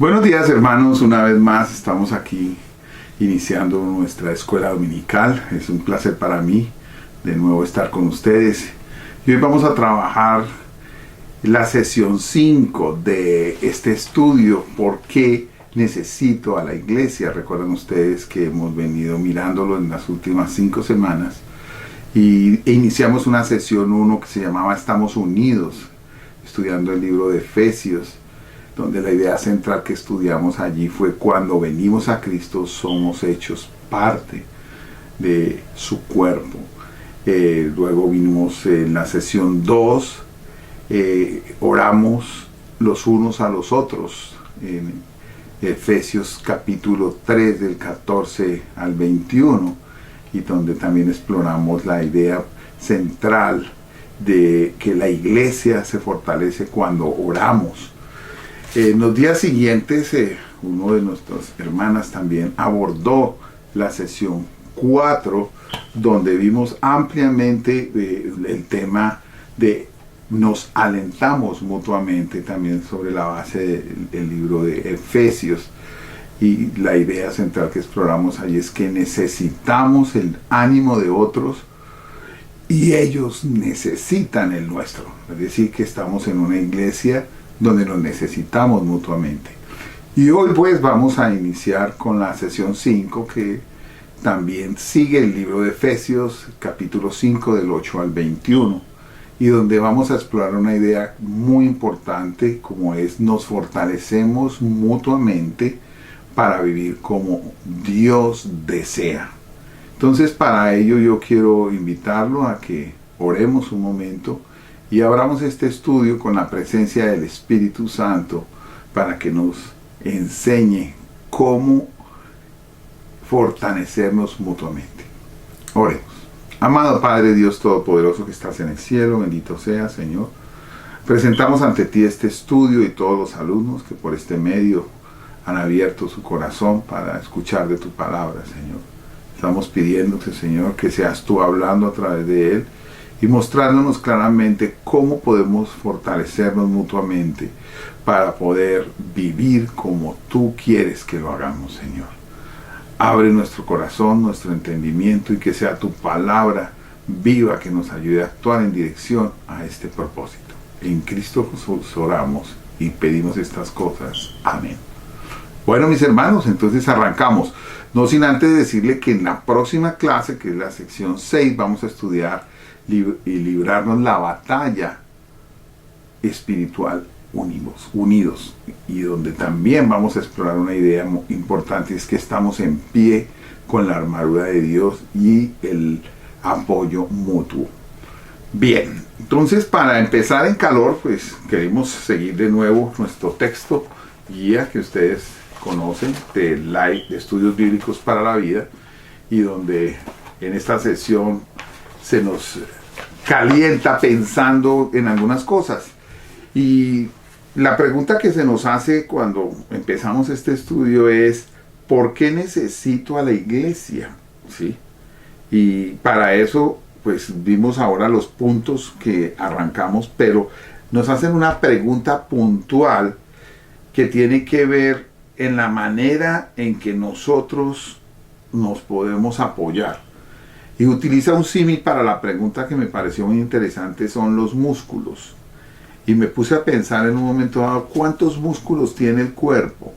Buenos días, hermanos, una vez más estamos aquí iniciando nuestra escuela dominical. Es un placer para mí de nuevo estar con ustedes y hoy vamos a trabajar la sesión 5 de este estudio: ¿por qué necesito a la iglesia? Recuerdan ustedes que hemos venido mirándolo en las últimas 5 semanas e iniciamos una sesión 1 que se llamaba Estamos Unidos, estudiando el libro de Efesios, donde la idea central que estudiamos allí fue: cuando venimos a Cristo somos hechos parte de su cuerpo. Luego vinimos en la sesión 2, oramos los unos a los otros, en Efesios capítulo 3 del 14 al 21, y donde también exploramos la idea central de que la iglesia se fortalece cuando oramos. En los días siguientes, uno de nuestras hermanas también abordó la sesión 4, donde vimos ampliamente el tema de nos alentamos mutuamente, también sobre la base del libro de Efesios. Y la idea central que exploramos allí es que necesitamos el ánimo de otros y ellos necesitan el nuestro. Es decir, que estamos en una iglesia donde nos necesitamos mutuamente. Y hoy pues vamos a iniciar con la sesión 5, que también sigue el libro de Efesios, capítulo 5 del 8 al 21, y donde vamos a explorar una idea muy importante, como es: nos fortalecemos mutuamente para vivir como Dios desea. Entonces, para ello yo quiero invitarlo a que oremos un momento y abramos este estudio con la presencia del Espíritu Santo para que nos enseñe cómo fortalecernos mutuamente. Oremos. Amado Padre Dios Todopoderoso que estás en el cielo, bendito seas, Señor. Presentamos ante ti este estudio y todos los alumnos que por este medio han abierto su corazón para escuchar de tu palabra, Señor. Estamos pidiéndote, Señor, que seas tú hablando a través de él y mostrándonos claramente cómo podemos fortalecernos mutuamente para poder vivir como tú quieres que lo hagamos, Señor. Abre nuestro corazón, nuestro entendimiento, y que sea tu palabra viva que nos ayude a actuar en dirección a este propósito. En Cristo Jesús oramos y pedimos estas cosas. Amén. Bueno, mis hermanos, entonces arrancamos. No sin antes decirle que en la próxima clase, que es la sección 6, vamos a estudiar y librarnos la batalla espiritual unidos, y donde también vamos a explorar una idea muy importante: es que estamos en pie con la armadura de Dios y el apoyo mutuo. Bien, entonces para empezar en calor, pues queremos seguir de nuevo nuestro texto guía que ustedes conocen, de Light de Estudios Bíblicos para la Vida, y donde en esta sesión se nos calienta pensando en algunas cosas. Y la pregunta que se nos hace cuando empezamos este estudio es: ¿por qué necesito a la iglesia? ¿Sí? Y para eso pues vimos ahora los puntos que arrancamos, pero nos hacen una pregunta puntual que tiene que ver en la manera en que nosotros nos podemos apoyar. Y utiliza un símil para la pregunta que me pareció muy interesante: son los músculos. Y me puse a pensar en un momento dado cuántos músculos tiene el cuerpo.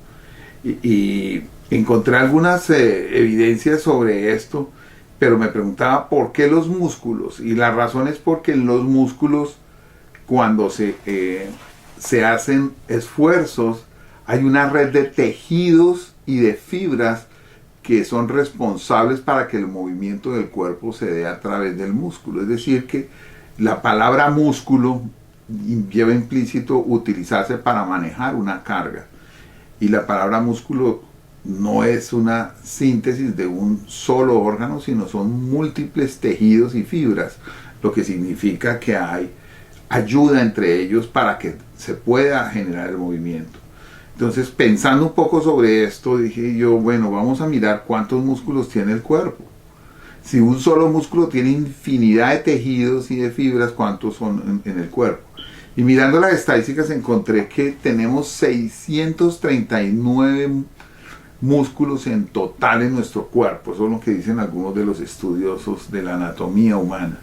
Y encontré algunas evidencias sobre esto, pero me preguntaba por qué los músculos. Y la razón es porque en los músculos, cuando se hacen esfuerzos, hay una red de tejidos y de fibras que son responsables para que el movimiento del cuerpo se dé a través del músculo. Es decir, que la palabra músculo lleva implícito utilizarse para manejar una carga. Y la palabra músculo no es una síntesis de un solo órgano, sino son múltiples tejidos y fibras, lo que significa que hay ayuda entre ellos para que se pueda generar el movimiento. Entonces, pensando un poco sobre esto, dije yo, bueno, vamos a mirar cuántos músculos tiene el cuerpo. Si un solo músculo tiene infinidad de tejidos y de fibras, ¿cuántos son en el cuerpo? Y mirando las estadísticas encontré que tenemos 639 músculos en total en nuestro cuerpo. Eso es lo que dicen algunos de los estudiosos de la anatomía humana.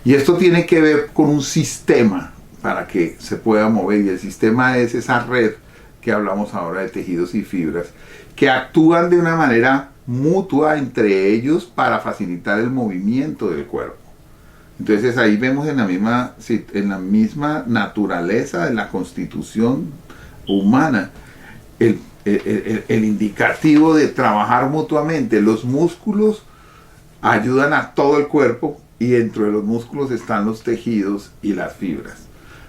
Y esto tiene que ver con un sistema para que se pueda mover. Y el sistema es esa red que hablamos ahora de tejidos y fibras, que actúan de una manera mutua entre ellos para facilitar el movimiento del cuerpo. Entonces ahí vemos en la misma naturaleza de la constitución humana el indicativo de trabajar mutuamente. Los músculos ayudan a todo el cuerpo y dentro de los músculos están los tejidos y las fibras.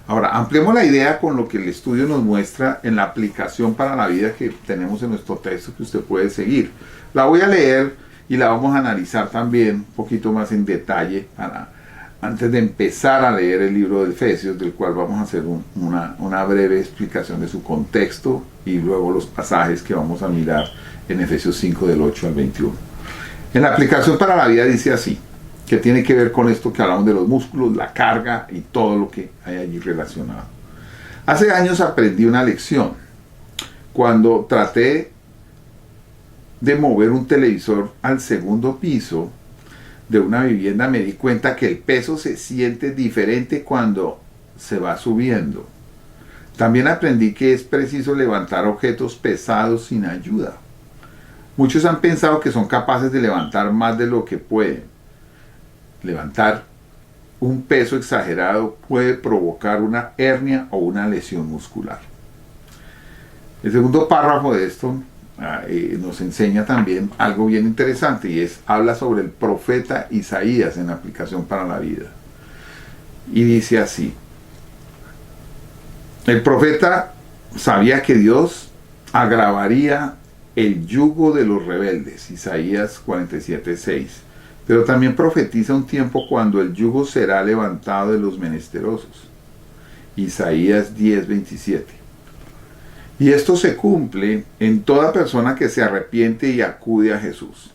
Ahora, ampliemos la idea con lo que el estudio nos muestra en la aplicación para la vida que tenemos en nuestro texto que usted puede seguir. La voy a leer y la vamos a analizar también un poquito más en detalle antes de empezar a leer el libro de Efesios, del cual vamos a hacer una breve explicación de su contexto y luego los pasajes que vamos a mirar en Efesios 5 del 8 al 21. En la aplicación para la vida dice así, que tiene que ver con esto que hablamos de los músculos, la carga y todo lo que hay allí relacionado. Hace años aprendí una lección. Cuando traté de mover un televisor al segundo piso de una vivienda, me di cuenta que el peso se siente diferente cuando se va subiendo. También aprendí que es preciso levantar objetos pesados sin ayuda. Muchos han pensado que son capaces de levantar más de lo que pueden. Levantar un peso exagerado puede provocar una hernia o una lesión muscular. El segundo párrafo de esto nos enseña también algo bien interesante y habla sobre el profeta Isaías en la aplicación para la vida. Y dice así: el profeta sabía que Dios agravaría el yugo de los rebeldes, Isaías 47:6. Pero también profetiza un tiempo cuando el yugo será levantado de los menesterosos, Isaías 10:27. Y esto se cumple en toda persona que se arrepiente y acude a Jesús.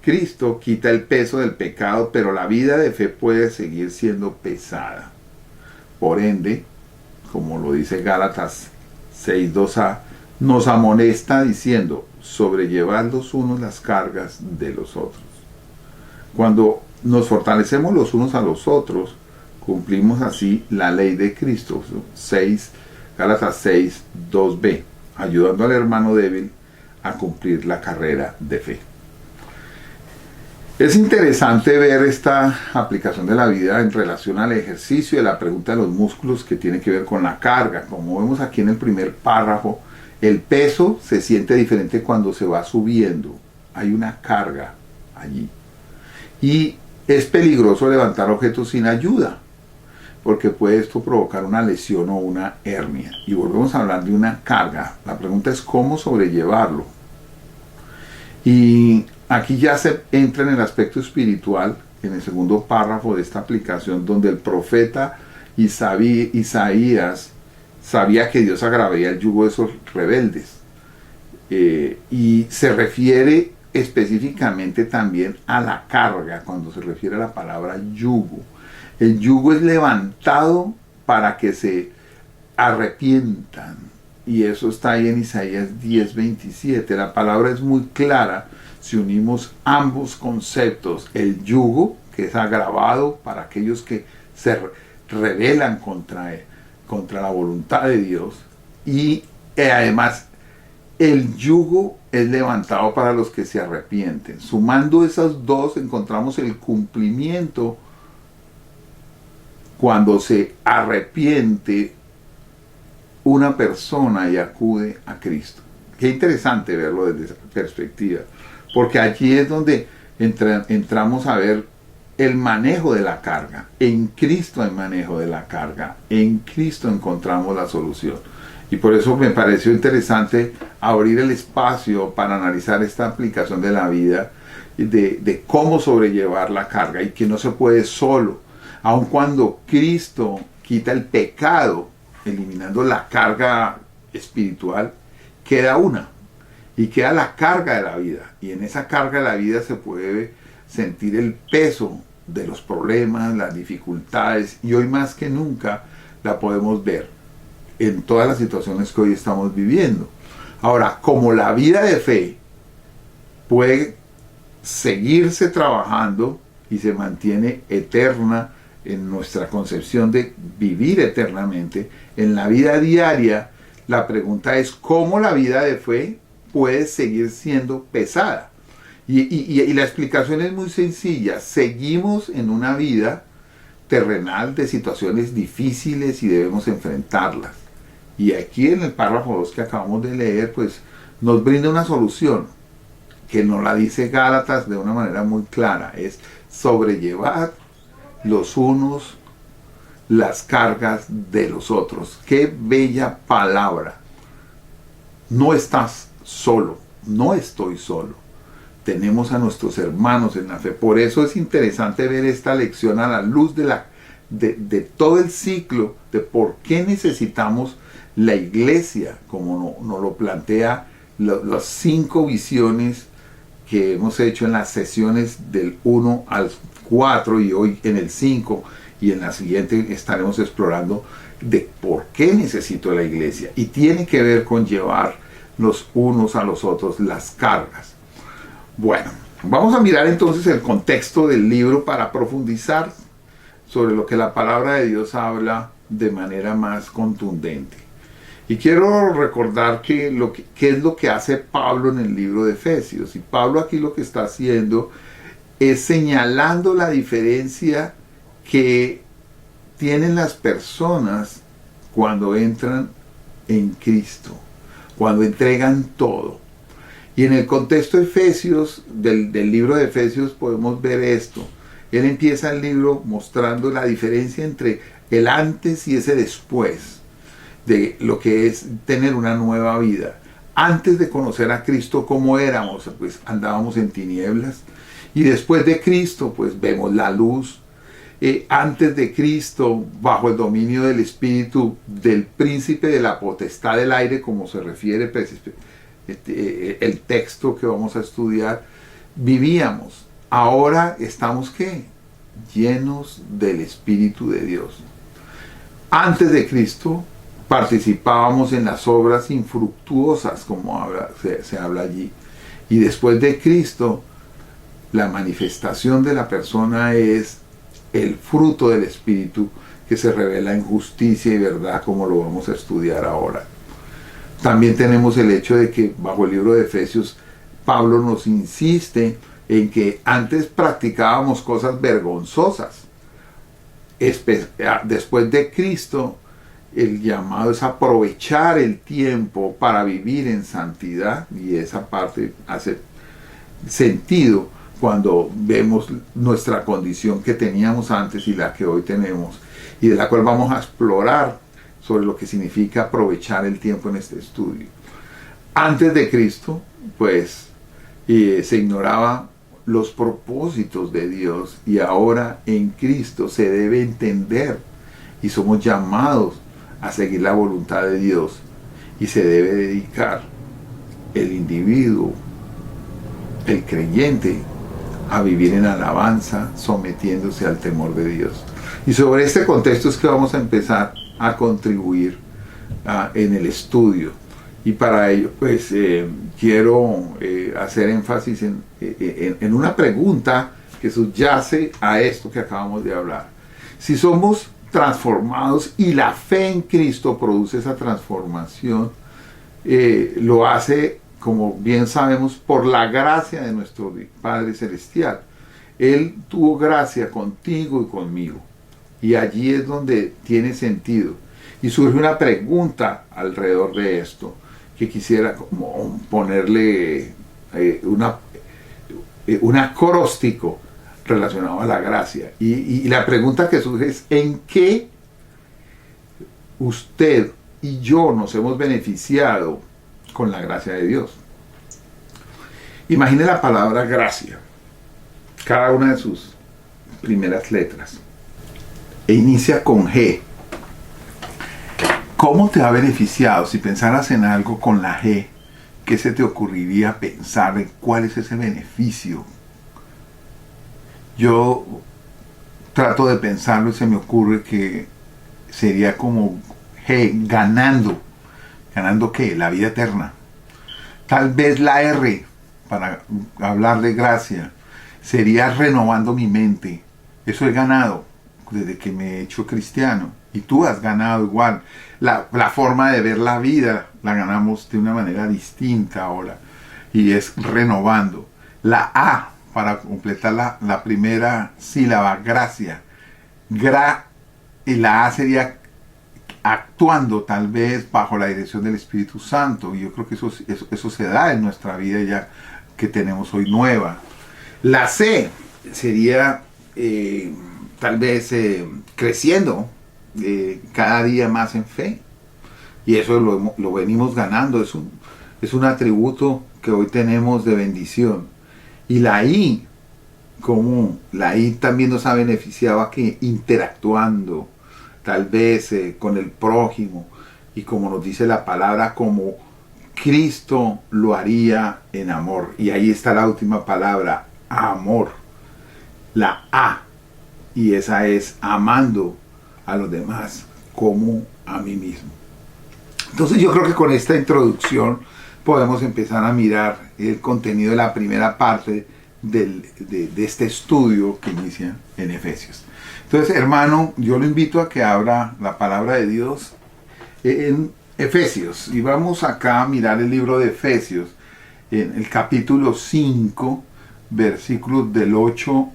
Cristo quita el peso del pecado, pero la vida de fe puede seguir siendo pesada. Por ende, como lo dice Gálatas 6:2a, nos amonesta diciendo: sobrellevad los unos las cargas de los otros. Cuando nos fortalecemos los unos a los otros, cumplimos así la ley de Cristo. Gálatas 6:2b, ayudando al hermano débil a cumplir la carrera de fe. Es interesante ver esta aplicación de la vida en relación al ejercicio de la pregunta de los músculos que tiene que ver con la carga. Como vemos aquí en el primer párrafo, el peso se siente diferente cuando se va subiendo. Hay una carga allí. Y es peligroso levantar objetos sin ayuda, porque puede esto provocar una lesión o una hernia. Y volvemos a hablar de una carga. La pregunta es cómo sobrellevarlo. Y aquí ya se entra en el aspecto espiritual, en el segundo párrafo de esta aplicación, donde el profeta Isaías sabía que Dios agravaría el yugo de esos rebeldes. Y se refiere específicamente también a la carga, cuando se refiere a la palabra yugo. El yugo es levantado para que se arrepientan. Y eso está ahí en Isaías 10:27. La palabra es muy clara si unimos ambos conceptos. El yugo, que es agravado para aquellos que se rebelan contra la voluntad de Dios. Y además el yugo es levantado para los que se arrepienten. Sumando esas dos encontramos el cumplimiento cuando se arrepiente una persona y acude a Cristo. Qué interesante verlo desde esa perspectiva, porque allí es donde entramos a ver el manejo de la carga. En Cristo hay manejo de la carga, en Cristo encontramos la solución. Y por eso me pareció interesante abrir el espacio para analizar esta aplicación de la vida, de cómo sobrellevar la carga, y que no se puede solo. Aun cuando Cristo quita el pecado, eliminando la carga espiritual, queda una, y queda la carga de la vida. Y en esa carga de la vida se puede sentir el peso de los problemas, las dificultades, y hoy más que nunca la podemos ver en todas las situaciones que hoy estamos viviendo. Ahora, como la vida de fe puede seguirse trabajando y se mantiene eterna en nuestra concepción de vivir eternamente, en la vida diaria, la pregunta es cómo la vida de fe puede seguir siendo pesada. Y la explicación es muy sencilla. Seguimos en una vida terrenal de situaciones difíciles y debemos enfrentarlas. Y aquí en el párrafo 2 que acabamos de leer, pues nos brinda una solución que nos la dice Gálatas de una manera muy clara. Es sobrellevar los unos las cargas de los otros. Qué bella palabra. No estás solo, no estoy solo. Tenemos a nuestros hermanos en la fe. Por eso es interesante ver esta lección a la luz de todo el ciclo de por qué necesitamos la iglesia, como nos lo plantea las 5 visiones que hemos hecho en las sesiones del 1 al 4 y hoy en el 5 y en la siguiente estaremos explorando de por qué necesito la iglesia. Y tiene que ver con llevar los unos a los otros las cargas. Bueno, vamos a mirar entonces el contexto del libro para profundizar sobre lo que la palabra de Dios habla de manera más contundente. Y quiero recordar qué es lo que hace Pablo en el libro de Efesios. Y Pablo aquí lo que está haciendo es señalando la diferencia que tienen las personas cuando entran en Cristo, cuando entregan todo. Y en el contexto de Efesios, del libro de Efesios, podemos ver esto. Él empieza el libro mostrando la diferencia entre el antes y ese después de lo que es tener una nueva vida. Antes de conocer a Cristo, ¿cómo éramos? Pues andábamos en tinieblas. Y después de Cristo, pues vemos la luz. Antes de Cristo, bajo el dominio del espíritu del príncipe de la potestad del aire, como se refiere el texto que vamos a estudiar, vivíamos. Ahora estamos ¿qué? Llenos del Espíritu de Dios. Antes de Cristo participábamos en las obras infructuosas, como se habla allí. Y después de Cristo, la manifestación de la persona es el fruto del Espíritu que se revela en justicia y verdad, como lo vamos a estudiar ahora. También tenemos el hecho de que bajo el libro de Efesios, Pablo nos insiste en que antes practicábamos cosas vergonzosas. Después de Cristo, el llamado es aprovechar el tiempo para vivir en santidad, y esa parte hace sentido cuando vemos nuestra condición que teníamos antes y la que hoy tenemos, y de la cual vamos a explorar sobre lo que significa aprovechar el tiempo en este estudio. Antes de Cristo, pues, se ignoraba los propósitos de Dios, y ahora en Cristo se debe entender y somos llamados a seguir la voluntad de Dios, y se debe dedicar el individuo, el creyente, a vivir en alabanza, sometiéndose al temor de Dios. Y sobre este contexto es que vamos a empezar a contribuir en el estudio. Y para ello, pues, quiero hacer énfasis en una pregunta que subyace a esto que acabamos de hablar. Si somos transformados y la fe en Cristo produce esa transformación, lo hace, como bien sabemos, por la gracia de nuestro Padre Celestial. Él tuvo gracia contigo y conmigo. Y allí es donde tiene sentido. Y surge una pregunta alrededor de esto, que quisiera como ponerle un acróstico relacionado a la gracia. Y la pregunta que surge es: ¿en qué usted y yo nos hemos beneficiado con la gracia de Dios? Imagine la palabra gracia, cada una de sus primeras letras, e inicia con G. ¿Cómo te ha beneficiado? Si pensaras en algo con la G, ¿qué se te ocurriría pensar en cuál es ese beneficio? Yo trato de pensarlo y se me ocurre que sería como G, ganando. ¿Ganando qué? La vida eterna. Tal vez la R, para hablar de gracia, sería renovando mi mente. Eso he ganado desde que me he hecho cristiano. Y tú has ganado igual. La forma de ver la vida la ganamos de una manera distinta ahora. Y es renovando. La A, para completar la primera sílaba, gracia. Y la A sería actuando tal vez bajo la dirección del Espíritu Santo. Y yo creo que eso se da en nuestra vida ya que tenemos hoy nueva. La C sería tal vez creciendo cada día más en fe. Y eso lo venimos ganando. Es un atributo que hoy tenemos de bendición. Y la I, como la I también nos ha beneficiado aquí interactuando tal vez con el prójimo, y como nos dice la palabra, como Cristo lo haría en amor. Y ahí está la última palabra, amor, la A, y esa es amando a los demás como a mí mismo. Entonces yo creo que con esta introducción podemos empezar a mirar el contenido de la primera parte de este estudio que inicia en Efesios. Entonces, hermano, yo lo invito a que abra la palabra de Dios en Efesios. Y vamos acá a mirar el libro de Efesios, en el capítulo 5, versículos del 8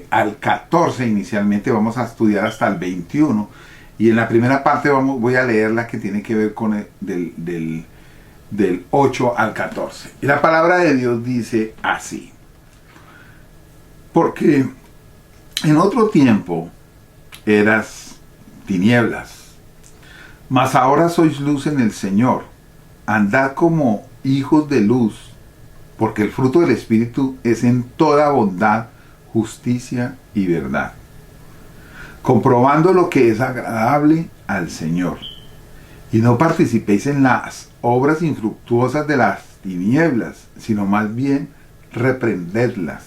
al 14 inicialmente. Vamos a estudiar hasta el 21. Y en la primera parte voy a leer la que tiene que ver con del 8 al 14. Y la palabra de Dios dice así. Porque en otro tiempo eras tinieblas, mas ahora sois luz en el Señor. Andad como hijos de luz, porque el fruto del Espíritu es en toda bondad, justicia y verdad, comprobando lo que es agradable al Señor. Y no participéis en las obras infructuosas de las tinieblas, sino más bien reprendedlas.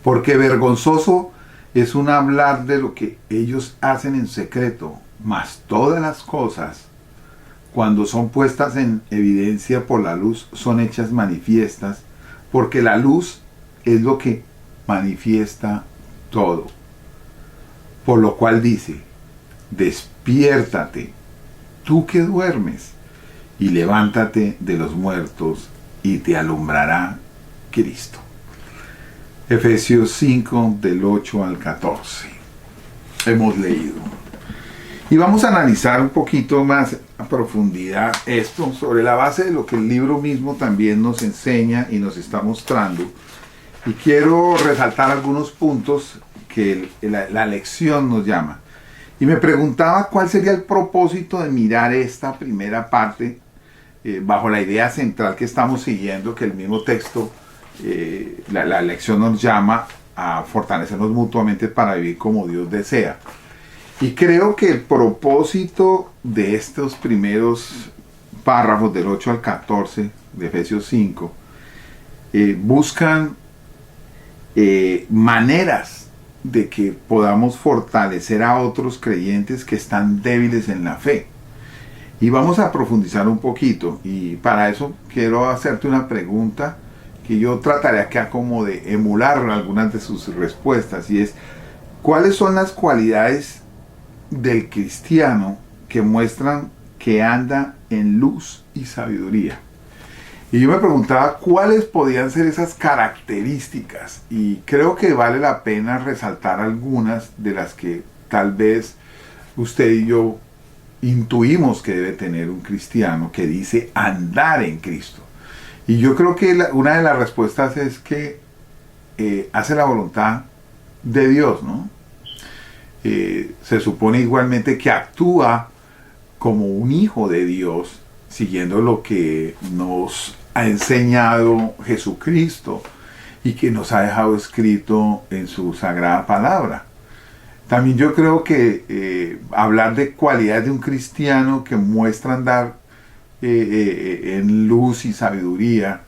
Porque vergonzoso es un hablar de lo que ellos hacen en secreto, mas todas las cosas, cuando son puestas en evidencia por la luz, son hechas manifiestas, porque la luz es lo que manifiesta todo. Por lo cual dice, despiértate, tú que duermes, y levántate de los muertos, y te alumbrará Cristo. Efesios 5, del 8 al 14. Hemos leído. Y vamos a analizar un poquito más a profundidad esto, sobre la base de lo que el libro mismo también nos enseña y nos está mostrando. Y quiero resaltar algunos puntos que la lección nos llama. Y me preguntaba cuál sería el propósito de mirar esta primera parte bajo la idea central que estamos siguiendo, que el mismo texto, la lección nos llama a fortalecernos mutuamente para vivir como Dios desea. Y creo que el propósito de estos primeros párrafos del 8 al 14 de Efesios 5 buscan maneras de que podamos fortalecer a otros creyentes que están débiles en la fe. Y vamos a profundizar un poquito, y para eso quiero hacerte una pregunta que yo trataré acá como de emular algunas de sus respuestas, y es: ¿cuáles son las cualidades del cristiano que muestran que anda en luz y sabiduría? Y yo me preguntaba cuáles podían ser esas características, y creo que vale la pena resaltar algunas de las que tal vez usted y yo intuimos que debe tener un cristiano que dice andar en Cristo. Y yo creo que una de las respuestas es que hace la voluntad de Dios, ¿no? Se supone igualmente que actúa como un hijo de Dios, siguiendo lo que nos ha enseñado Jesucristo y que nos ha dejado escrito en su sagrada palabra. También yo creo que hablar de cualidades de un cristiano que muestra andar en luz y sabiduría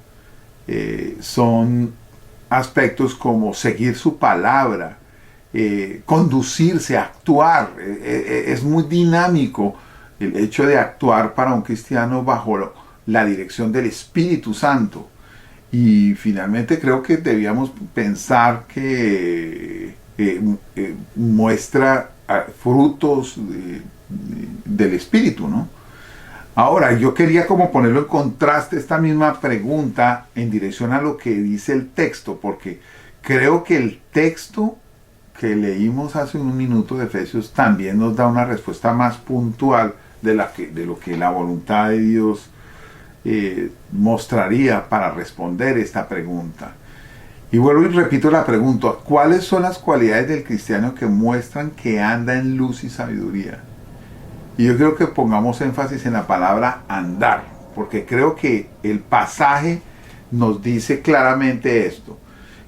son aspectos como seguir su palabra, conducirse, actuar. Es muy dinámico el hecho de actuar para un cristiano bajo la dirección del Espíritu Santo. Y finalmente creo que debíamos pensar que muestra frutos del Espíritu, ¿no? Ahora, yo quería como ponerlo en contraste esta misma pregunta en dirección a lo que dice el texto, porque creo que el texto que leímos hace un minuto de Efesios también nos da una respuesta más puntual de lo que la voluntad de Dios mostraría para responder esta pregunta. Y vuelvo y repito la pregunta: ¿cuáles son las cualidades del cristiano que muestran que anda en luz y sabiduría? Y yo creo que pongamos énfasis en la palabra andar, porque creo que el pasaje nos dice claramente esto.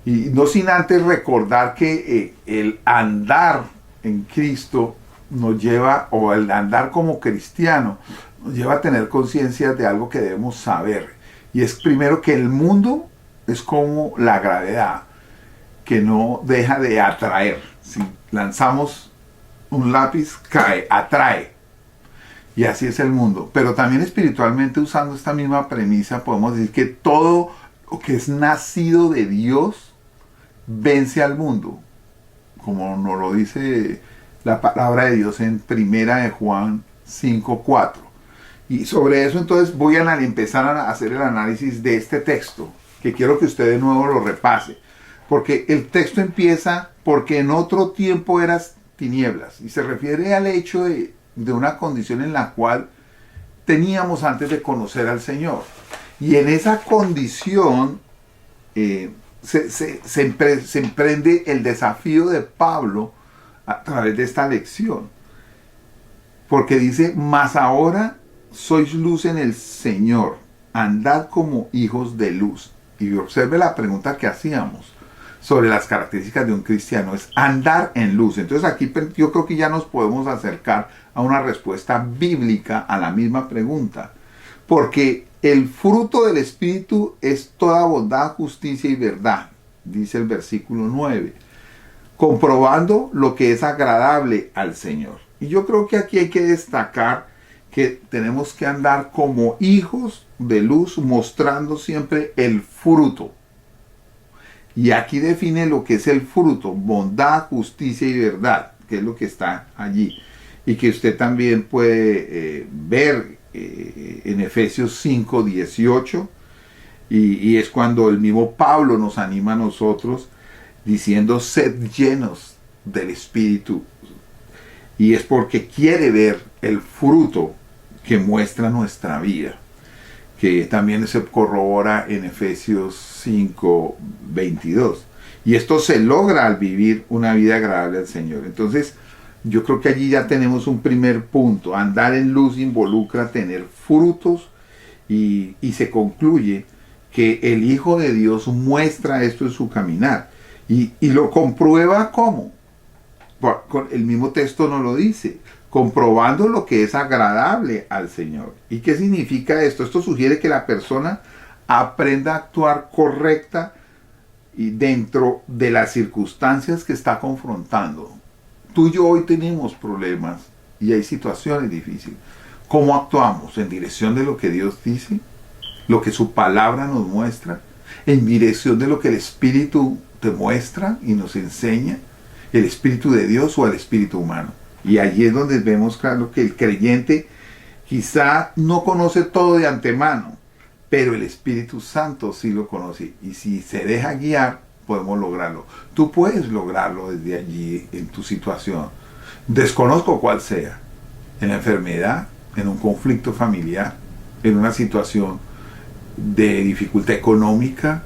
Y no sin antes recordar que el andar en Cristo nos lleva, o el andar como cristiano, nos lleva a tener conciencia de algo que debemos saber. Y es primero que el mundo es como la gravedad, que no deja de atraer. Si lanzamos un lápiz, cae, atrae. Y así es el mundo. Pero también espiritualmente, usando esta misma premisa, podemos decir que todo lo que es nacido de Dios vence al mundo, como nos lo dice la palabra de Dios en Primera de Juan 5:4. Y sobre eso entonces voy a empezar a hacer el análisis de este texto, que quiero que usted de nuevo lo repase, porque el texto empieza: porque en otro tiempo eras tinieblas, y se refiere al hecho de una condición en la cual teníamos antes de conocer al Señor. Y en esa condición se emprende el desafío de Pablo a través de esta lección, porque dice: mas ahora sois luz en el Señor, andad como hijos de luz. Y observe la pregunta que hacíamos sobre las características de un cristiano: es andar en luz. Entonces aquí yo creo que ya nos podemos acercar a una respuesta bíblica a la misma pregunta, porque el fruto del Espíritu es toda bondad, justicia y verdad, dice el versículo 9, comprobando lo que es agradable al Señor. Y yo creo que aquí hay que destacar que tenemos que andar como hijos de luz, mostrando siempre el fruto. Y aquí define lo que es el fruto: bondad, justicia y verdad, que es lo que está allí. Y que usted también puede ver en Efesios 5:18. Y es cuando el mismo Pablo nos anima a nosotros diciendo: sed llenos del Espíritu. Y es porque quiere ver el fruto que muestra nuestra vida, que también se corrobora en Efesios 5:22. Y esto se logra al vivir una vida agradable al Señor. Entonces, yo creo que allí ya tenemos un primer punto. Andar en luz involucra tener frutos, y se concluye que el Hijo de Dios muestra esto en su caminar. Y lo comprueba ¿cómo? El mismo texto nos lo dice: comprobando lo que es agradable al Señor. ¿Y qué significa esto? Esto sugiere que la persona aprenda a actuar correcta y dentro de las circunstancias que está confrontando. Tú y yo hoy tenemos problemas y hay situaciones difíciles. ¿Cómo actuamos? ¿En dirección de lo que Dios dice? ¿Lo que su palabra nos muestra? ¿En dirección de lo que el Espíritu te muestra y nos enseña? ¿El Espíritu de Dios o el Espíritu humano? Y allí es donde vemos claro que el creyente quizá no conoce todo de antemano, pero el Espíritu Santo sí lo conoce. Y si se deja guiar, podemos lograrlo. Tú puedes lograrlo desde allí en tu situación. Desconozco cuál sea. En la enfermedad, en un conflicto familiar, en una situación de dificultad económica,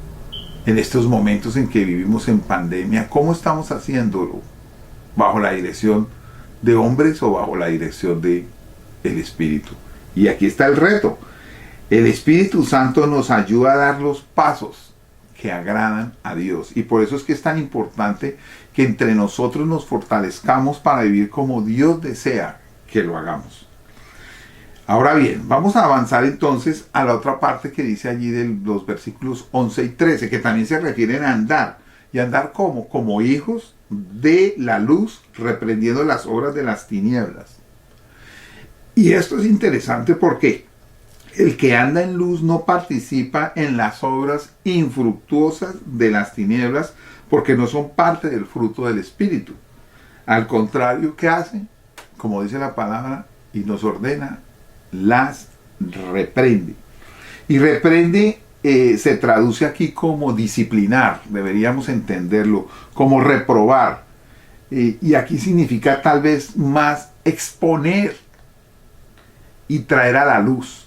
en estos momentos en que vivimos en pandemia. ¿Cómo estamos haciéndolo? ¿Bajo la dirección de hombres o bajo la dirección de el Espíritu? Y aquí está el reto. El Espíritu Santo nos ayuda a dar los pasos que agradan a Dios. Y por eso es que es tan importante que entre nosotros nos fortalezcamos para vivir como Dios desea que lo hagamos. Ahora bien, vamos a avanzar entonces a la otra parte que dice allí de los versículos 11 y 13, que también se refieren a andar. ¿Y andar cómo? Como hijos de la luz, reprendiendo las obras de las tinieblas. Y esto es interesante porque el que anda en luz no participa en las obras infructuosas de las tinieblas, porque no son parte del fruto del Espíritu. Al contrario, ¿qué hace? Como dice la palabra y nos ordena, las reprende. Y reprende se traduce aquí como disciplinar, deberíamos entenderlo, como reprobar. Y aquí significa tal vez más exponer y traer a la luz.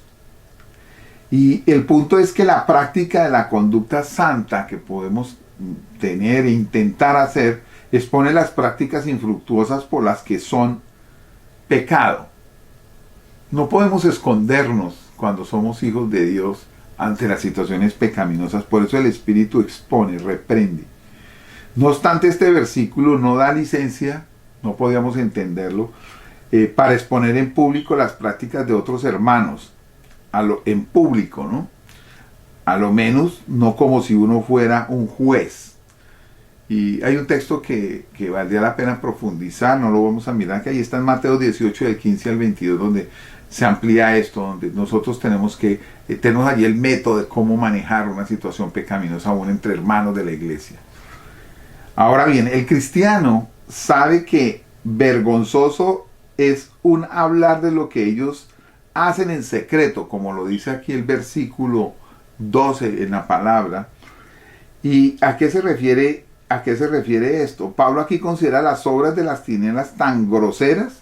Y el punto es que la práctica de la conducta santa que podemos tener e intentar hacer expone las prácticas infructuosas por las que son pecado. No podemos escondernos cuando somos hijos de Dios ante las situaciones pecaminosas. Por eso el Espíritu expone, reprende. No obstante, este versículo no da licencia, no podíamos entenderlo, para exponer en público las prácticas de otros hermanos. En público, ¿no? A lo menos no como si uno fuera un juez. Y hay un texto que valdría la pena profundizar, no lo vamos a mirar, que ahí está en Mateo 18, del 15 al 22, donde se amplía esto, donde nosotros tenemos allí el método de cómo manejar una situación pecaminosa aún entre hermanos de la iglesia. Ahora bien, el cristiano sabe que vergonzoso es un hablar de lo que ellos hacen en secreto, como lo dice aquí el versículo 12 en la palabra. ¿Y a qué se refiere esto? Pablo aquí considera las obras de las tinieblas tan groseras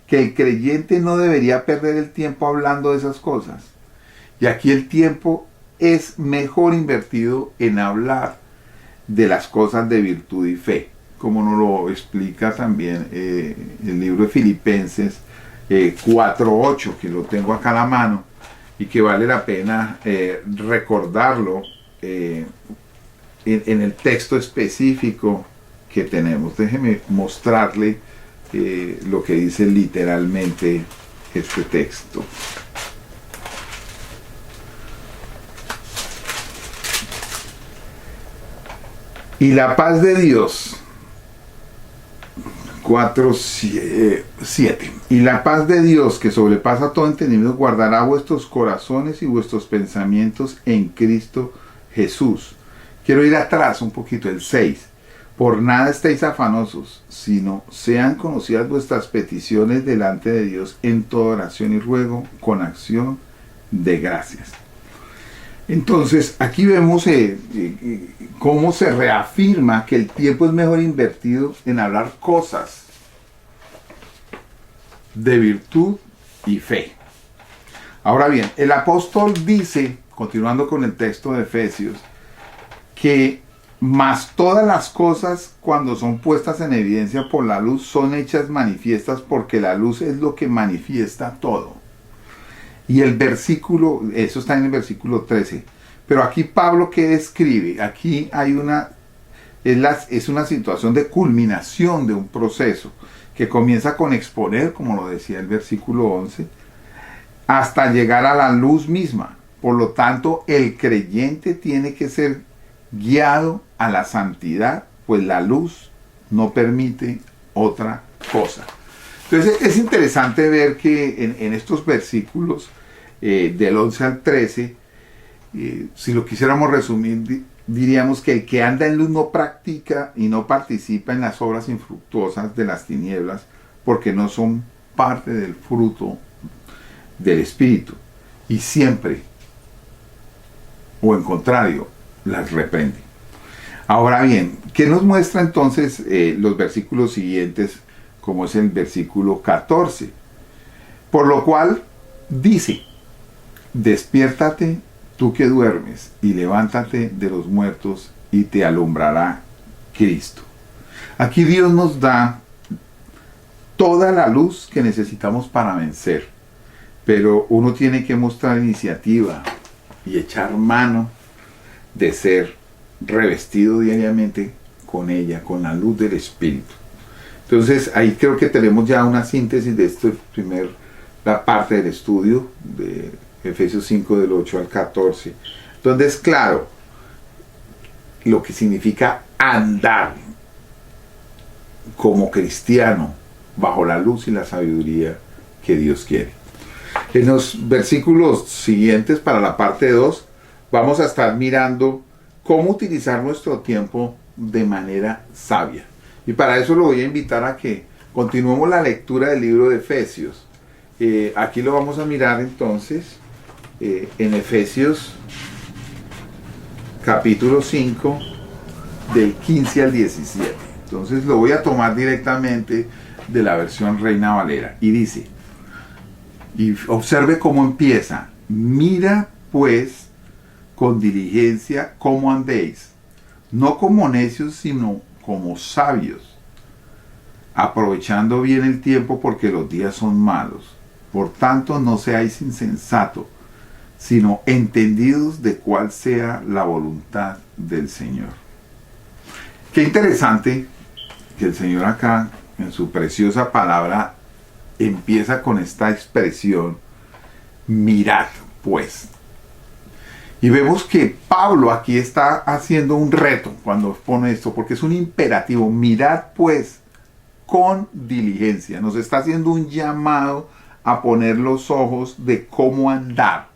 que el creyente no debería perder el tiempo hablando de esas cosas. Y aquí el tiempo es mejor invertido en hablar de las cosas de virtud y fe, como nos lo explica también el libro de Filipenses 4:8, que lo tengo acá a la mano y que vale la pena recordarlo en el texto específico que tenemos. Déjeme mostrarle lo que dice literalmente este texto. Y la paz de Dios, 4:7. Y la paz de Dios, que sobrepasa todo entendimiento, guardará vuestros corazones y vuestros pensamientos en Cristo Jesús. Quiero ir atrás un poquito, el 6. Por nada estéis afanosos, sino sean conocidas vuestras peticiones delante de Dios en toda oración y ruego, con acción de gracias. Entonces, aquí vemos cómo se reafirma que el tiempo es mejor invertido en hablar cosas de virtud y fe. Ahora bien, el apóstol dice, continuando con el texto de Efesios, que mas todas las cosas, cuando son puestas en evidencia por la luz, son hechas manifiestas, porque la luz es lo que manifiesta todo. Y el versículo, eso está en el versículo 13. Pero aquí Pablo, ¿qué describe? Aquí hay es una situación de culminación de un proceso que comienza con exponer, como lo decía el versículo 11, hasta llegar a la luz misma. Por lo tanto, el creyente tiene que ser guiado a la santidad, pues la luz no permite otra cosa. Entonces es interesante ver que en estos versículos del 11 al 13, si lo quisiéramos resumir, diríamos que el que anda en luz no practica y no participa en las obras infructuosas de las tinieblas, porque no son parte del fruto del Espíritu, y siempre, o en contrario, las reprende. Ahora bien, ¿qué nos muestra entonces los versículos siguientes, como es el versículo 14? Por lo cual dice: despiértate tú que duermes, y levántate de los muertos, y te alumbrará Cristo. Aquí Dios nos da toda la luz que necesitamos para vencer, pero uno tiene que mostrar iniciativa y echar mano de ser revestido diariamente con ella, con la luz del Espíritu. Entonces ahí creo que tenemos ya una síntesis de esta la parte del estudio de Efesios 5 del 8 al 14, donde es claro lo que significa andar como cristiano bajo la luz y la sabiduría que Dios quiere. En los versículos siguientes, para la parte 2, vamos a estar mirando cómo utilizar nuestro tiempo de manera sabia. Y para eso lo voy a invitar a que continuemos la lectura del libro de Efesios. Aquí lo vamos a mirar entonces en Efesios capítulo 5 del 15 al 17. Entonces lo voy a tomar directamente de la versión Reina Valera. Y dice, y observe cómo empieza: mira pues con diligencia cómo andéis, no como necios, sino como sabios, aprovechando bien el tiempo, porque los días son malos. Por tanto, no seáis insensatos, sino entendidos de cuál sea la voluntad del Señor. Qué interesante que el Señor acá, en su preciosa palabra, empieza con esta expresión: mirad pues. Y vemos que Pablo aquí está haciendo un reto cuando pone esto, porque es un imperativo: mirad pues con diligencia. Nos está haciendo un llamado a poner los ojos de cómo andar.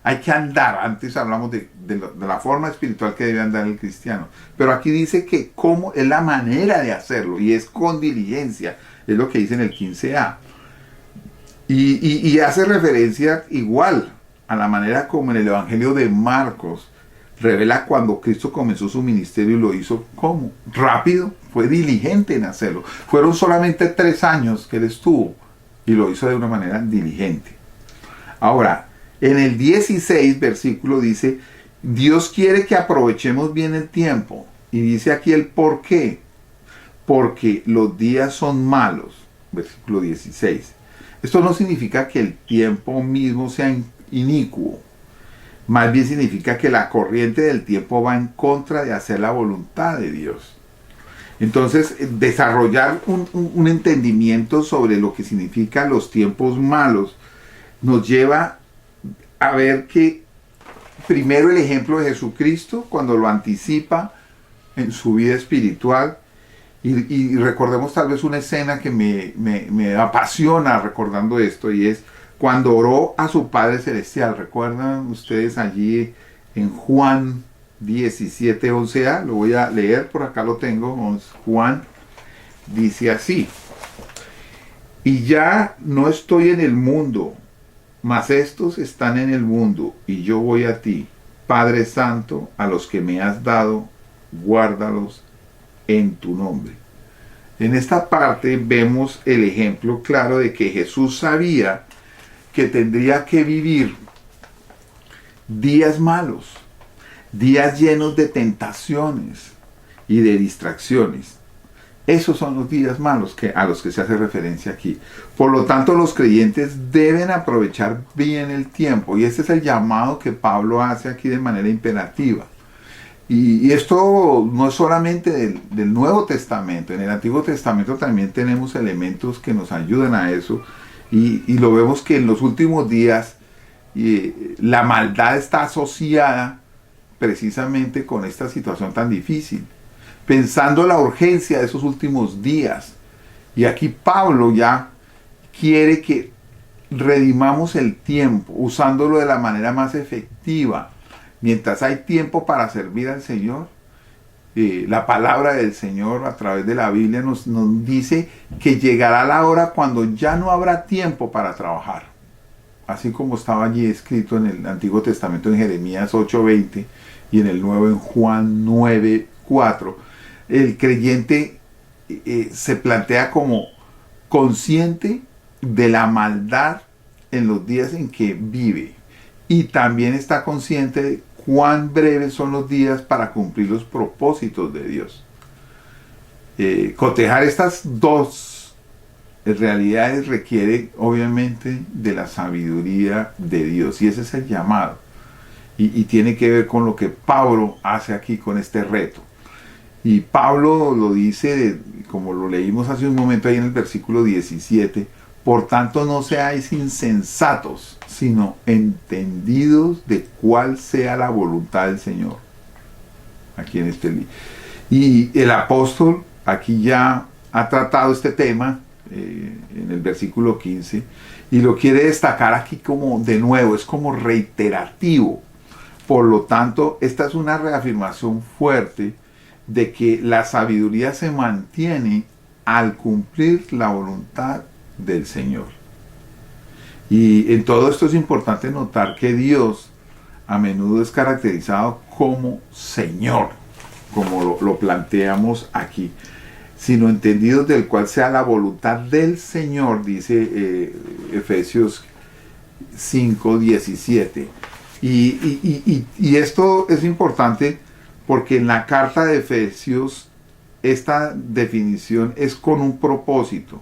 Hay que andar. Antes hablamos de la forma espiritual que debe andar el cristiano, pero aquí dice que cómo es la manera de hacerlo, y es con diligencia. Es lo que dice en el 15a. Y hace referencia igual a la manera como en el Evangelio de Marcos revela cuando Cristo comenzó su ministerio, y lo hizo ¿cómo? Rápido, fue diligente en hacerlo. Fueron solamente 3 años que él estuvo, y lo hizo de una manera diligente. Ahora, en el 16 versículo dice: Dios quiere que aprovechemos bien el tiempo. Y dice aquí el por qué: porque los días son malos. Versículo 16. Esto no significa que el tiempo mismo sea inicuo. Más bien significa que la corriente del tiempo va en contra de hacer la voluntad de Dios. Entonces, desarrollar un entendimiento sobre lo que significan los tiempos malos nos lleva a ver que primero el ejemplo de Jesucristo, cuando lo anticipa en su vida espiritual, y recordemos tal vez una escena que me apasiona recordando esto, y es cuando oró a su Padre Celestial. ¿Recuerdan ustedes allí en Juan 17, 11a? Lo voy a leer, por acá lo tengo. Juan dice así: y ya no estoy en el mundo, mas estos están en el mundo, y yo voy a ti. Padre Santo, a los que me has dado, guárdalos en tu nombre. En esta parte vemos el ejemplo claro de que Jesús sabía que tendría que vivir días malos, días llenos de tentaciones y de distracciones. Esos son los días malos a los que se hace referencia aquí. Por lo tanto, los creyentes deben aprovechar bien el tiempo, y este es el llamado que Pablo hace aquí de manera imperativa. Y esto no es solamente del Nuevo Testamento. En el Antiguo Testamento también tenemos elementos que nos ayudan a eso, y lo vemos que en los últimos días la maldad está asociada precisamente con esta situación tan difícil, pensando la urgencia de esos últimos días. Y aquí Pablo ya quiere que redimamos el tiempo, usándolo de la manera más efectiva. Mientras hay tiempo para servir al Señor, la palabra del Señor a través de la Biblia nos dice que llegará la hora cuando ya no habrá tiempo para trabajar. Así como estaba allí escrito en el Antiguo Testamento en Jeremías 8:20 y en el Nuevo en Juan 9:4. El creyente se plantea como consciente de la maldad en los días en que vive, y también está consciente de cuán breves son los días para cumplir los propósitos de Dios. Cotejar estas dos realidades requiere obviamente de la sabiduría de Dios, y ese es el llamado, y tiene que ver con lo que Pablo hace aquí con este reto. Y Pablo lo dice, como lo leímos hace un momento ahí en el versículo 17: por tanto no seáis insensatos, sino entendidos de cuál sea la voluntad del Señor. Aquí en este libro. Y el apóstol aquí ya ha tratado este tema en el versículo 15 y lo quiere destacar aquí como de nuevo, es como reiterativo. Por lo tanto, esta es una reafirmación fuerte de que la sabiduría se mantiene al cumplir la voluntad del Señor. Y en todo esto es importante notar que Dios a menudo es caracterizado como Señor, como lo planteamos aquí, sino entendido del cual sea la voluntad del Señor, dice Efesios 5:17. Y esto es importante porque en la carta de Efesios esta definición es con un propósito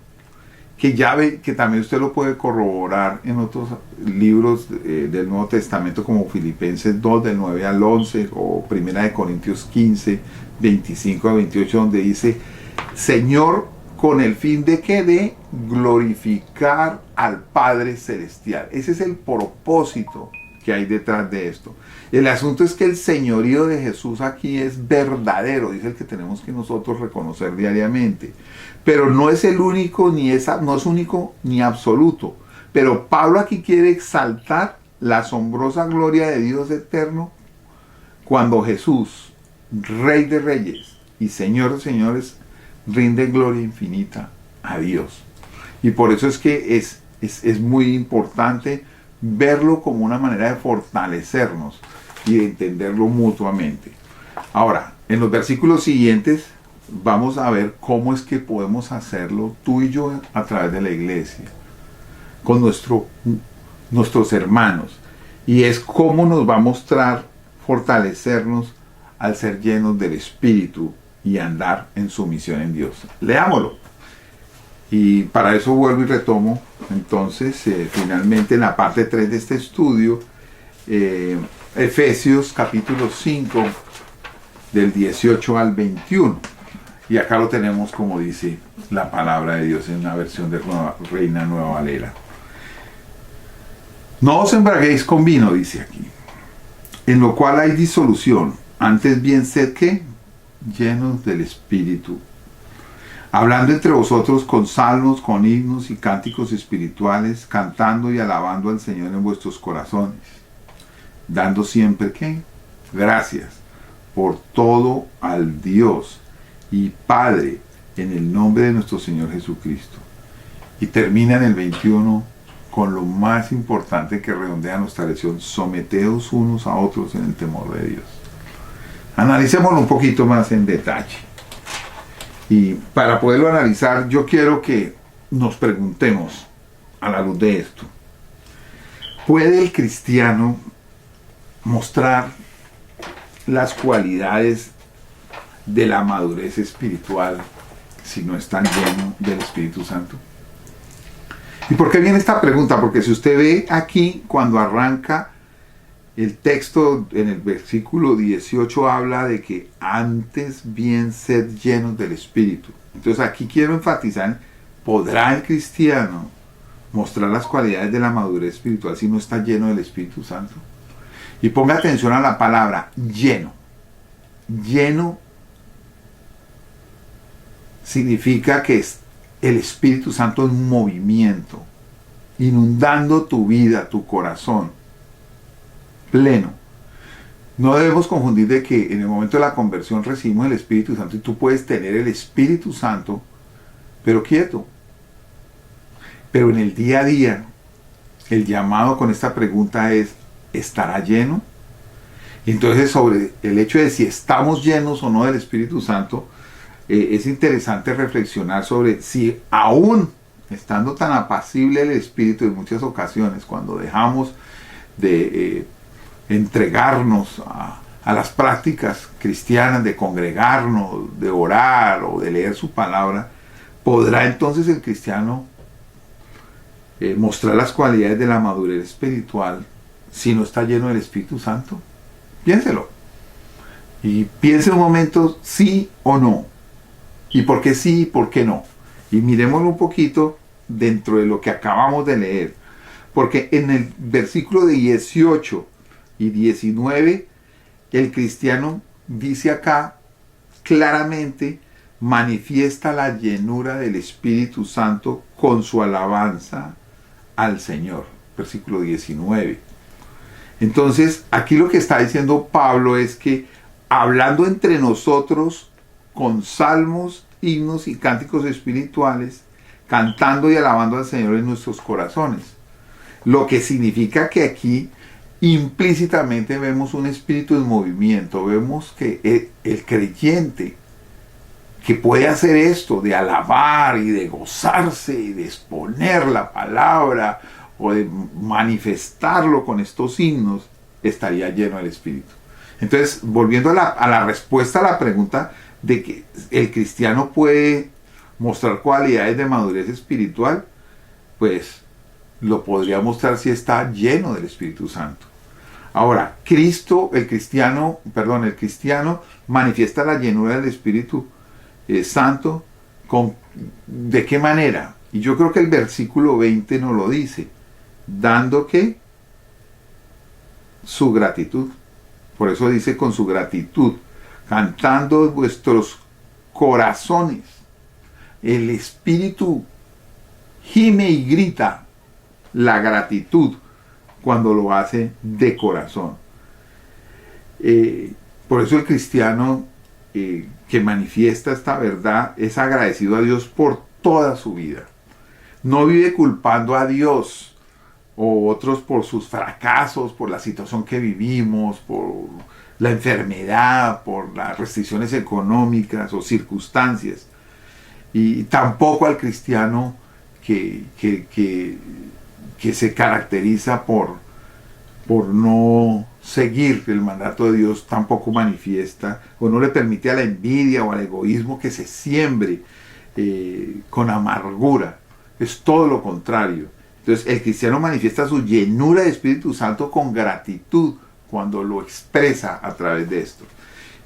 que ya ve, que también usted lo puede corroborar en otros libros del Nuevo Testamento como Filipenses 2 del 9 al 11 o Primera de Corintios 15 25 a 28, donde dice Señor, con el fin de que de glorificar al Padre Celestial. Ese es el propósito que hay detrás de esto. El asunto es que el señorío de Jesús aquí es verdadero, dice el que tenemos que nosotros reconocer diariamente. Pero no es el único, no es único ni absoluto. Pero Pablo aquí quiere exaltar la asombrosa gloria de Dios eterno cuando Jesús, Rey de Reyes y Señor de Señores, rinde gloria infinita a Dios. Y por eso es que es muy importante verlo como una manera de fortalecernos y de entenderlo mutuamente. Ahora, en los versículos siguientes vamos a ver cómo es que podemos hacerlo tú y yo a través de la iglesia, con nuestros hermanos. Y es cómo nos va a mostrar fortalecernos al ser llenos del Espíritu y andar en sumisión en Dios. Leámoslo. Y para eso vuelvo y retomo entonces finalmente en la parte 3 de este estudio, Efesios capítulo 5 del 18 al 21. Y acá lo tenemos como dice la palabra de Dios en una versión de Reina Nueva Valera. No os embriaguéis con vino, dice aquí, en lo cual hay disolución, antes bien sed que llenos del Espíritu, hablando entre vosotros con salmos, con himnos y cánticos espirituales, cantando y alabando al Señor en vuestros corazones, dando siempre ¿qué? Gracias por todo al Dios y Padre en el nombre de nuestro Señor Jesucristo. Y termina en el 21 con lo más importante que redondea nuestra lección: someteos unos a otros en el temor de Dios. Analicémoslo un poquito más en detalle. Y para poderlo analizar, yo quiero que nos preguntemos a la luz de esto: ¿puede el cristiano mostrar las cualidades de la madurez espiritual si no está lleno del Espíritu Santo? ¿Y por qué viene esta pregunta? Porque si usted ve aquí, cuando arranca el texto en el versículo 18 habla de que antes bien sed llenos del Espíritu. Entonces aquí quiero enfatizar: ¿podrá el cristiano mostrar las cualidades de la madurez espiritual si no está lleno del Espíritu Santo? Y ponga atención a la palabra lleno. Lleno significa que es el Espíritu Santo en movimiento, inundando tu vida, tu corazón, pleno. No debemos confundir de que en el momento de la conversión recibimos el Espíritu Santo y tú puedes tener el Espíritu Santo, pero quieto. Pero en el día a día, el llamado con esta pregunta es: ¿estará lleno? Entonces, sobre el hecho de si estamos llenos o no del Espíritu Santo, es interesante reflexionar sobre si aún estando tan apacible el Espíritu en muchas ocasiones, cuando dejamos de entregarnos a las prácticas cristianas, de congregarnos, de orar o de leer su palabra, ¿podrá entonces el cristiano mostrar las cualidades de la madurez espiritual si no está lleno del Espíritu Santo? Piénselo. Y piense un momento sí o no. ¿Y por qué sí y por qué no? Y miremoslo un poquito dentro de lo que acabamos de leer. Porque en el versículo 18 y 19, el cristiano dice acá claramente manifiesta la llenura del Espíritu Santo con su alabanza al Señor. Versículo 19. Entonces, aquí lo que está diciendo Pablo es que hablando entre nosotros con salmos, himnos y cánticos espirituales, cantando y alabando al Señor en nuestros corazones. Lo que significa que aquí implícitamente vemos un espíritu en movimiento, vemos que el creyente que puede hacer esto de alabar y de gozarse y de exponer la palabra o de manifestarlo con estos himnos, estaría lleno del Espíritu. Entonces, volviendo a la respuesta a la pregunta de que el cristiano puede mostrar cualidades de madurez espiritual, pues lo podría mostrar si está lleno del Espíritu Santo. Ahora, el cristiano manifiesta la llenura del Espíritu Santo. ¿De qué manera? Y yo creo que el versículo 20 nos lo dice, dando que su gratitud. Por eso dice con su gratitud, cantando en vuestros corazones. El Espíritu gime y grita la gratitud cuando lo hace de corazón. Por eso el cristiano que manifiesta esta verdad es agradecido a Dios por toda su vida. No vive culpando a Dios o otros por sus fracasos, por la situación que vivimos, por la enfermedad, por las restricciones económicas o circunstancias. Y tampoco al cristiano que se caracteriza por no seguir el mandato de Dios, tampoco manifiesta o no le permite a la envidia o al egoísmo que se siembre con amargura. Es todo lo contrario. Entonces el cristiano manifiesta su llenura de Espíritu Santo con gratitud cuando lo expresa a través de esto.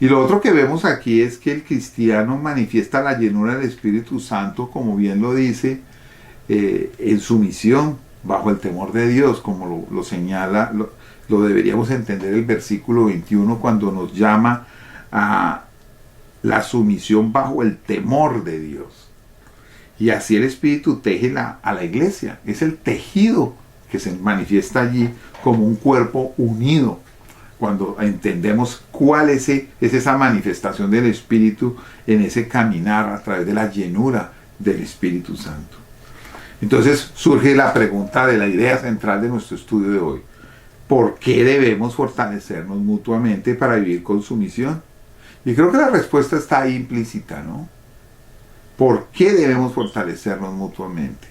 Y lo otro que vemos aquí es que el cristiano manifiesta la llenura del Espíritu Santo, como bien lo dice, en sumisión, bajo el temor de Dios, como lo señala, lo deberíamos entender el versículo 21 cuando nos llama a la sumisión bajo el temor de Dios. Y así el Espíritu teje a la iglesia. Es el tejido que se manifiesta allí como un cuerpo unido. Cuando entendemos cuál es esa manifestación del Espíritu en ese caminar a través de la llenura del Espíritu Santo. Entonces surge la pregunta de la idea central de nuestro estudio de hoy. ¿Por qué debemos fortalecernos mutuamente para vivir con sumisión? Y creo que la respuesta está ahí implícita, ¿no? ¿Por qué debemos fortalecernos mutuamente?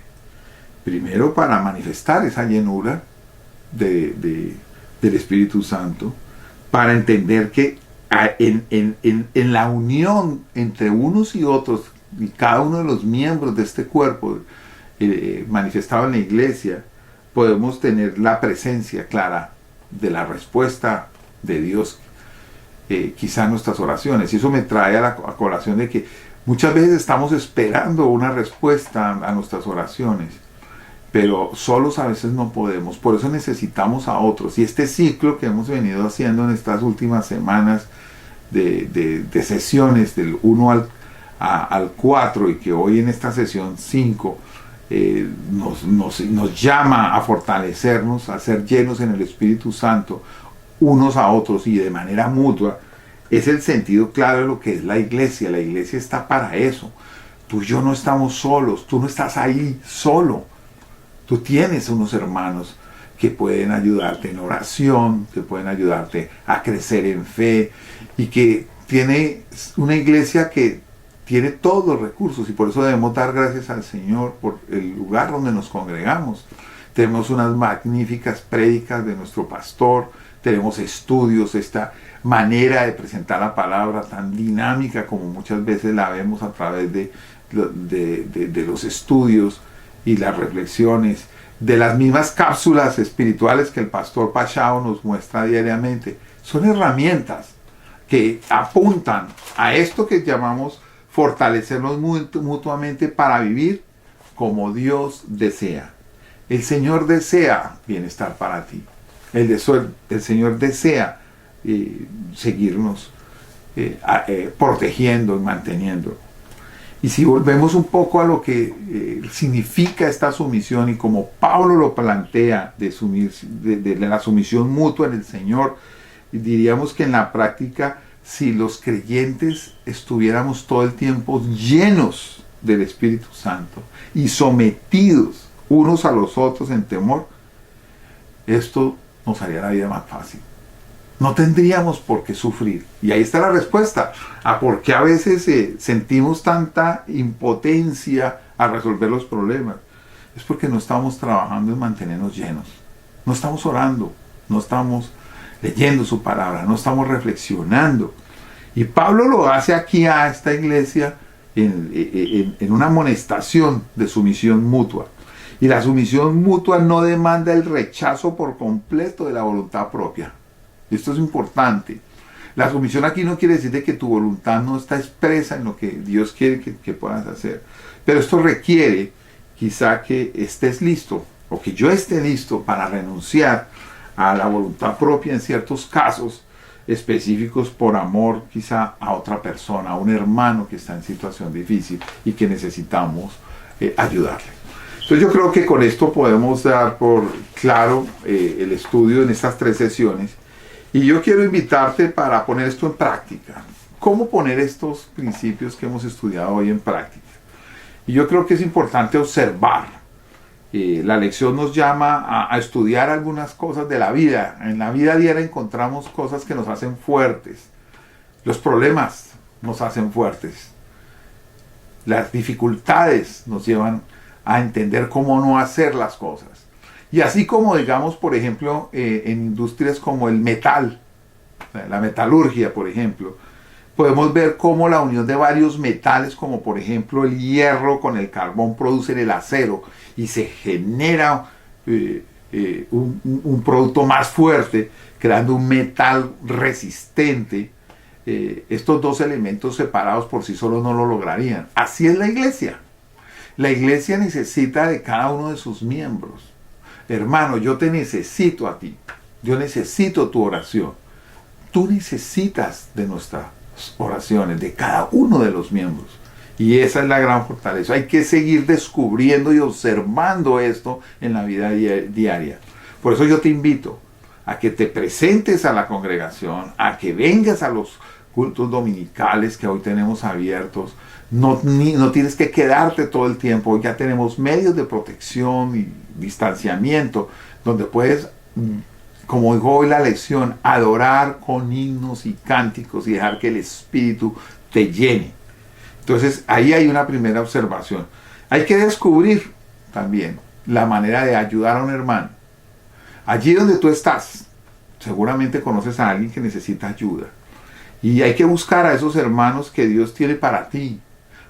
Primero, para manifestar esa llenura del Espíritu Santo, para entender que en la unión entre unos y otros, y cada uno de los miembros de este cuerpo manifestado en la iglesia, podemos tener la presencia clara de la respuesta de Dios, quizá en nuestras oraciones. Y eso me trae a colación de que muchas veces estamos esperando una respuesta a nuestras oraciones, pero solos a veces no podemos. Por eso necesitamos a otros. Y este ciclo que hemos venido haciendo en estas últimas semanas de sesiones del 1 al 4, y que hoy en esta sesión 5 nos llama a fortalecernos, a ser llenos en el Espíritu Santo unos a otros y de manera mutua, es el sentido claro de lo que es la iglesia. La iglesia está para eso. Tú y yo no estamos solos, tú no estás ahí solo. Tú tienes unos hermanos que pueden ayudarte en oración, que pueden ayudarte a crecer en fe, y que tiene una iglesia que tiene todos los recursos, y por eso debemos dar gracias al Señor por el lugar donde nos congregamos. Tenemos unas magníficas prédicas de nuestro pastor, tenemos estudios, esta manera de presentar la palabra tan dinámica como muchas veces la vemos a través de los estudios y las reflexiones, de las mismas cápsulas espirituales que el pastor Pachao nos muestra diariamente. Son herramientas que apuntan a esto que llamamos fortalecernos mutuamente para vivir como Dios desea. El Señor desea bienestar para ti. El Señor desea seguirnos protegiendo y manteniendo. Y si volvemos un poco a lo que significa esta sumisión y como Pablo lo plantea de la sumisión mutua en el Señor, diríamos que en la práctica, si los creyentes estuviéramos todo el tiempo llenos del Espíritu Santo y sometidos unos a los otros en temor, esto nos haría la vida más fácil. No tendríamos por qué sufrir. Y ahí está la respuesta a por qué a veces sentimos tanta impotencia a resolver los problemas. Es porque no estamos trabajando en mantenernos llenos. No estamos orando, no estamos leyendo su palabra, no estamos reflexionando. Y Pablo lo hace aquí a esta iglesia en una amonestación de sumisión mutua. Y la sumisión mutua no demanda el rechazo por completo de la voluntad propia. Esto es importante. La sumisión aquí no quiere decir de que tu voluntad no está expresa en lo que Dios quiere que puedas hacer. Pero esto requiere quizá que estés listo o que yo esté listo para renunciar a la voluntad propia en ciertos casos específicos por amor quizá a otra persona, a un hermano que está en situación difícil y que necesitamos ayudarle. Entonces yo creo que con esto podemos dar por claro el estudio en estas 3 sesiones. Y yo quiero invitarte para poner esto en práctica. ¿Cómo poner estos principios que hemos estudiado hoy en práctica? Y yo creo que es importante observar. La lección nos llama a estudiar algunas cosas de la vida. En la vida diaria encontramos cosas que nos hacen fuertes. Los problemas nos hacen fuertes. Las dificultades nos llevan a entender cómo no hacer las cosas. Y así como digamos, por ejemplo, en industrias como el metal, la metalurgia, por ejemplo, podemos ver cómo la unión de varios metales, como por ejemplo el hierro con el carbón, producen el acero y se genera un producto más fuerte, creando un metal resistente. Estos 2 elementos separados por sí solos no lo lograrían. Así es la iglesia. La iglesia necesita de cada uno de sus miembros. Hermano, yo te necesito a ti. Yo necesito tu oración. Tú necesitas de nuestras oraciones, de cada uno de los miembros. Y esa es la gran fortaleza. Hay que seguir descubriendo y observando esto en la vida diaria. Por eso yo te invito a que te presentes a la congregación, a que vengas a los cultos dominicales que hoy tenemos abiertos. No tienes que quedarte todo el tiempo. Hoy ya tenemos medios de protección y distanciamiento donde puedes, como dijo hoy la lección, adorar con himnos y cánticos y dejar que el Espíritu te llene. Entonces ahí hay una primera observación. Hay que descubrir también la manera de ayudar a un hermano. Allí donde tú estás, seguramente conoces a alguien que necesita ayuda. Y hay que buscar a esos hermanos que Dios tiene para ti,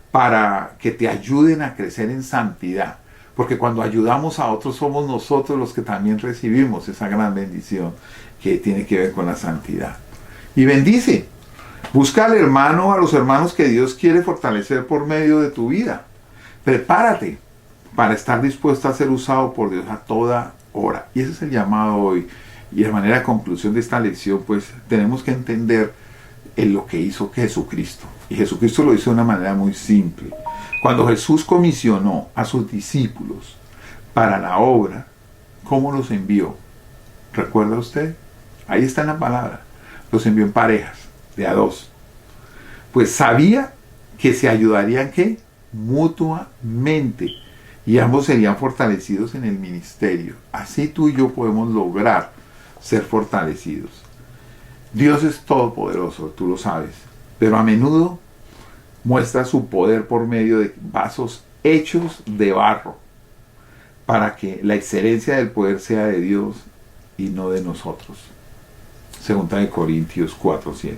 para que te ayuden a crecer en santidad. Porque cuando ayudamos a otros somos nosotros los que también recibimos esa gran bendición que tiene que ver con la santidad. Y bendice. Busca al hermano, a los hermanos que Dios quiere fortalecer por medio de tu vida. Prepárate para estar dispuesto a ser usado por Dios a toda hora. Y ese es el llamado hoy. Y de manera de conclusión de esta lección, pues tenemos que entender en lo que hizo Jesucristo. Y Jesucristo lo hizo de una manera muy simple. Cuando Jesús comisionó a sus discípulos para la obra, ¿cómo los envió? ¿Recuerda usted? Ahí está en la palabra. Los envió en parejas, de a 2. Pues sabía que se ayudarían, ¿qué? Mutuamente. Y ambos serían fortalecidos en el ministerio. Así tú y yo podemos lograr ser fortalecidos. Dios es todopoderoso, tú lo sabes. Pero a menudo muestra su poder por medio de vasos hechos de barro, para que la excelencia del poder sea de Dios y no de nosotros. Segunda de Corintios 4:7.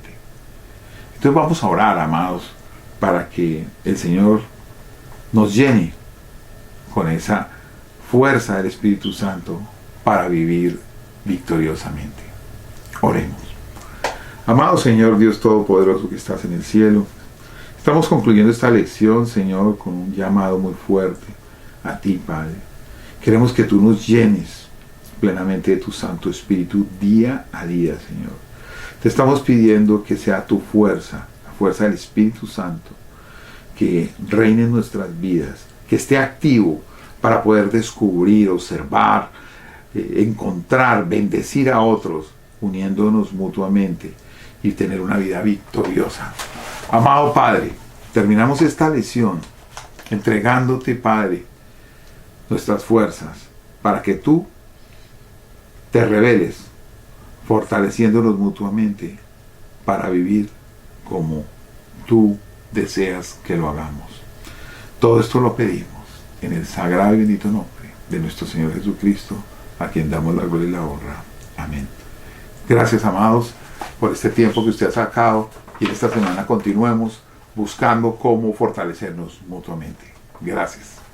Entonces vamos a orar, amados, para que el Señor nos llene con esa fuerza del Espíritu Santo para vivir victoriosamente. Oremos. Amado Señor Dios Todopoderoso que estás en el cielo, estamos concluyendo esta lección, Señor, con un llamado muy fuerte a ti, Padre. Queremos que tú nos llenes plenamente de tu Santo Espíritu día a día, Señor. Te estamos pidiendo que sea tu fuerza, la fuerza del Espíritu Santo, que reine en nuestras vidas, que esté activo para poder descubrir, observar, encontrar, bendecir a otros, uniéndonos mutuamente y tener una vida victoriosa. Amado Padre, terminamos esta lección entregándote, Padre, nuestras fuerzas para que tú te reveles, fortaleciéndonos mutuamente para vivir como tú deseas que lo hagamos. Todo esto lo pedimos en el sagrado y bendito nombre de nuestro Señor Jesucristo, a quien damos la gloria y la honra. Amén. Gracias, amados, por este tiempo que usted ha sacado, y en esta semana continuemos buscando cómo fortalecernos mutuamente. Gracias.